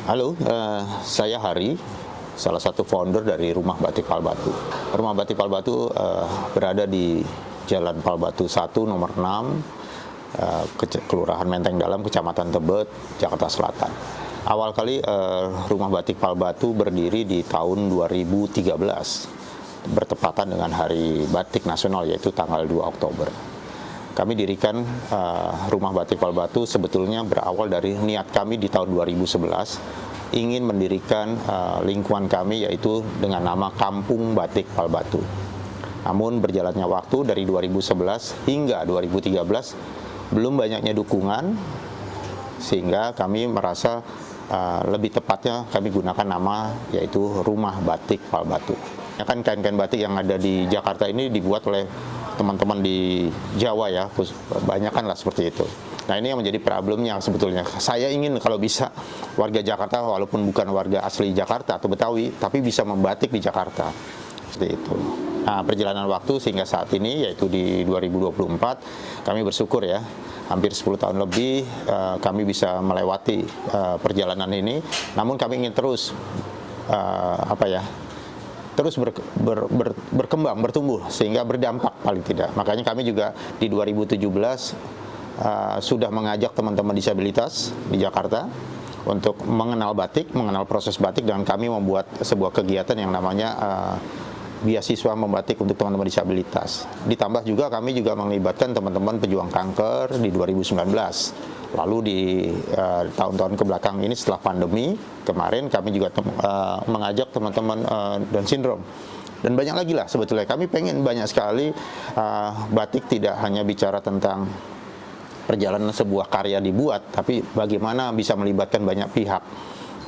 Halo, saya Hari, salah satu founder dari Rumah Batik Palbatu. Rumah Batik Palbatu berada di Jalan Palbatu 1 nomor 6, Kelurahan Menteng Dalam, Kecamatan Tebet, Jakarta Selatan. Awal kali Rumah Batik Palbatu berdiri di tahun 2013, bertepatan dengan Hari Batik Nasional, yaitu tanggal 2 Oktober. Kami dirikan Rumah Batik Palbatu sebetulnya berawal dari niat kami di tahun 2011 ingin mendirikan lingkungan kami, yaitu dengan nama Kampung Batik Palbatu. Namun berjalannya waktu dari 2011 hingga 2013 belum banyaknya dukungan, sehingga kami merasa lebih tepatnya kami gunakan nama yaitu Rumah Batik Palbatu. Ya kan, kain-kain batik yang ada di Jakarta ini dibuat oleh teman-teman di Jawa ya, kebanyakan lah seperti itu. Nah, ini yang menjadi problemnya sebetulnya. Saya ingin kalau bisa warga Jakarta, walaupun bukan warga asli Jakarta atau Betawi, tapi bisa membatik di Jakarta, seperti itu. Nah, perjalanan waktu sehingga saat ini, yaitu di 2024, kami bersyukur ya, hampir 10 tahun lebih kami bisa melewati perjalanan ini. Namun kami ingin terus terus berkembang, bertumbuh, sehingga berdampak paling tidak. Makanya kami juga di 2017 sudah mengajak teman-teman disabilitas di Jakarta untuk mengenal batik, mengenal proses batik, dan kami membuat sebuah kegiatan yang namanya beasiswa membatik untuk teman-teman disabilitas. Ditambah juga kami juga melibatkan teman-teman pejuang kanker di 2019. Lalu di tahun-tahun kebelakang ini setelah pandemi kemarin kami juga mengajak teman-teman Down syndrome. Dan banyak lagi lah sebetulnya. Kami pengen banyak sekali batik tidak hanya bicara tentang perjalanan sebuah karya dibuat, tapi bagaimana bisa melibatkan banyak pihak,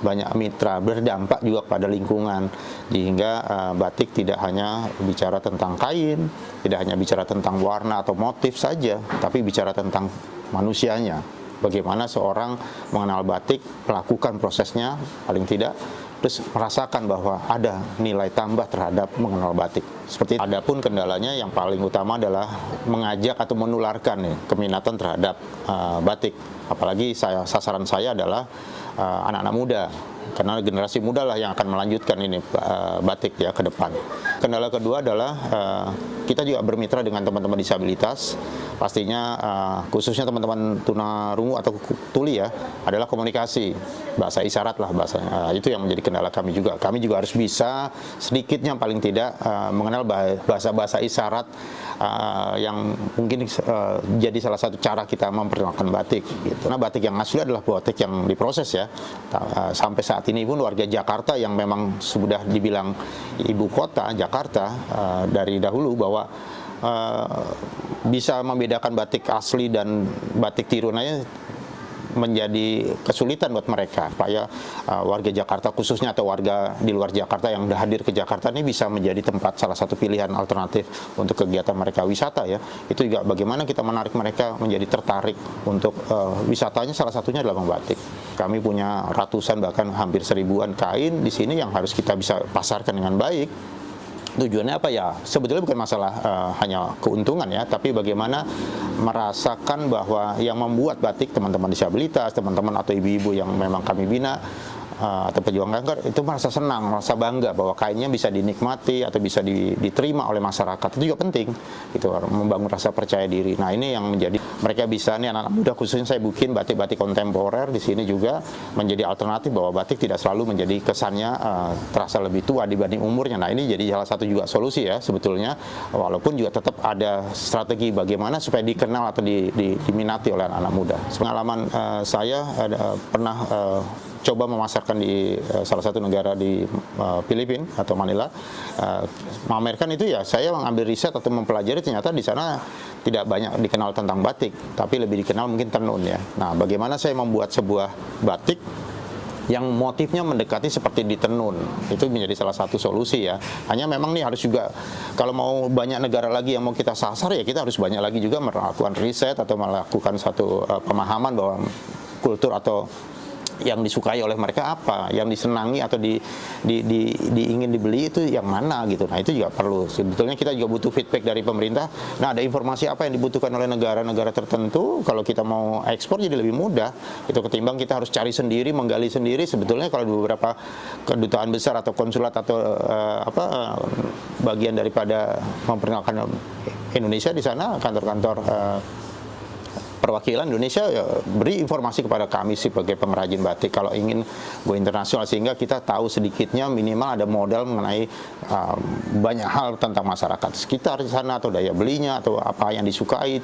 banyak mitra, berdampak juga pada lingkungan, sehingga batik tidak hanya bicara tentang kain, tidak hanya bicara tentang warna atau motif saja, tapi bicara tentang manusianya. Bagaimana seorang mengenal batik, melakukan prosesnya paling tidak, terus merasakan bahwa ada nilai tambah terhadap mengenal batik. Seperti itu. Adapun kendalanya yang paling utama adalah mengajak atau menularkan keminatan terhadap batik. Apalagi sasaran saya adalah anak-anak muda, karena generasi muda lah yang akan melanjutkan ini batik ya ke depan. Kendala kedua adalah kita juga bermitra dengan teman-teman disabilitas. Pastinya khususnya teman-teman tunarungu atau tuli ya, adalah komunikasi, bahasa isyarat lah bahasanya. Itu yang menjadi kendala kami juga. Kami juga harus bisa sedikitnya paling tidak mengenal bahasa-bahasa isyarat yang mungkin jadi salah satu cara kita memperkenalkan batik gitu. Nah, batik yang asli adalah batik yang diproses ya. Sampai saat ini pun warga Jakarta yang memang sudah dibilang ibu kota Jakarta dari dahulu bahwa bisa membedakan batik asli dan batik tirunanya menjadi kesulitan buat mereka. Supaya warga Jakarta khususnya atau warga di luar Jakarta yang sudah hadir ke Jakarta ini bisa menjadi tempat salah satu pilihan alternatif untuk kegiatan mereka wisata ya. Itu juga bagaimana kita menarik mereka menjadi tertarik untuk wisatanya, salah satunya adalah membatik. Kami punya ratusan bahkan hampir 1000-an kain di sini yang harus kita bisa pasarkan dengan baik. Tujuannya apa ya? Sebetulnya bukan masalah hanya keuntungan ya, tapi bagaimana merasakan bahwa yang membuat batik teman-teman disabilitas, teman-teman atau ibu-ibu yang memang kami bina atau pejuang kanker itu merasa senang, merasa bangga bahwa kainnya bisa dinikmati atau bisa diterima oleh masyarakat. Itu juga penting, itu membangun rasa percaya diri. Nah, ini yang menjadi mereka bisa nih, anak-anak muda khususnya saya bikin batik-batik kontemporer di sini juga menjadi alternatif bahwa batik tidak selalu menjadi kesannya terasa lebih tua dibanding umurnya. Nah, ini jadi salah satu juga solusi ya sebetulnya, walaupun juga tetap ada strategi bagaimana supaya dikenal atau diminati oleh anak-anak muda. Pengalaman saya pernah coba memasarkan di salah satu negara di Filipina atau Manila, memamerkan itu ya, saya mengambil riset atau mempelajari, ternyata di sana tidak banyak dikenal tentang batik, tapi lebih dikenal mungkin tenun ya. Nah, bagaimana saya membuat sebuah batik yang motifnya mendekati seperti di tenun, itu menjadi salah satu solusi ya. Hanya memang nih harus juga, kalau mau banyak negara lagi yang mau kita sasar ya, kita harus banyak lagi juga melakukan riset atau melakukan satu pemahaman bahwa kultur atau yang disukai oleh mereka apa, yang disenangi atau ingin dibeli itu yang mana gitu. Nah itu juga perlu. Sebetulnya kita juga butuh feedback dari pemerintah. Nah ada informasi apa yang dibutuhkan oleh negara-negara tertentu, kalau kita mau ekspor jadi lebih mudah. Itu ketimbang kita harus cari sendiri, menggali sendiri. Sebetulnya kalau di beberapa kedutaan besar atau konsulat atau bagian daripada memperkenalkan Indonesia di sana, kantor-kantor perwakilan Indonesia ya, beri informasi kepada kami sebagai pengrajin batik kalau ingin go internasional, sehingga kita tahu sedikitnya minimal ada modal mengenai banyak hal tentang masyarakat sekitar di sana atau daya belinya atau apa yang disukai itu.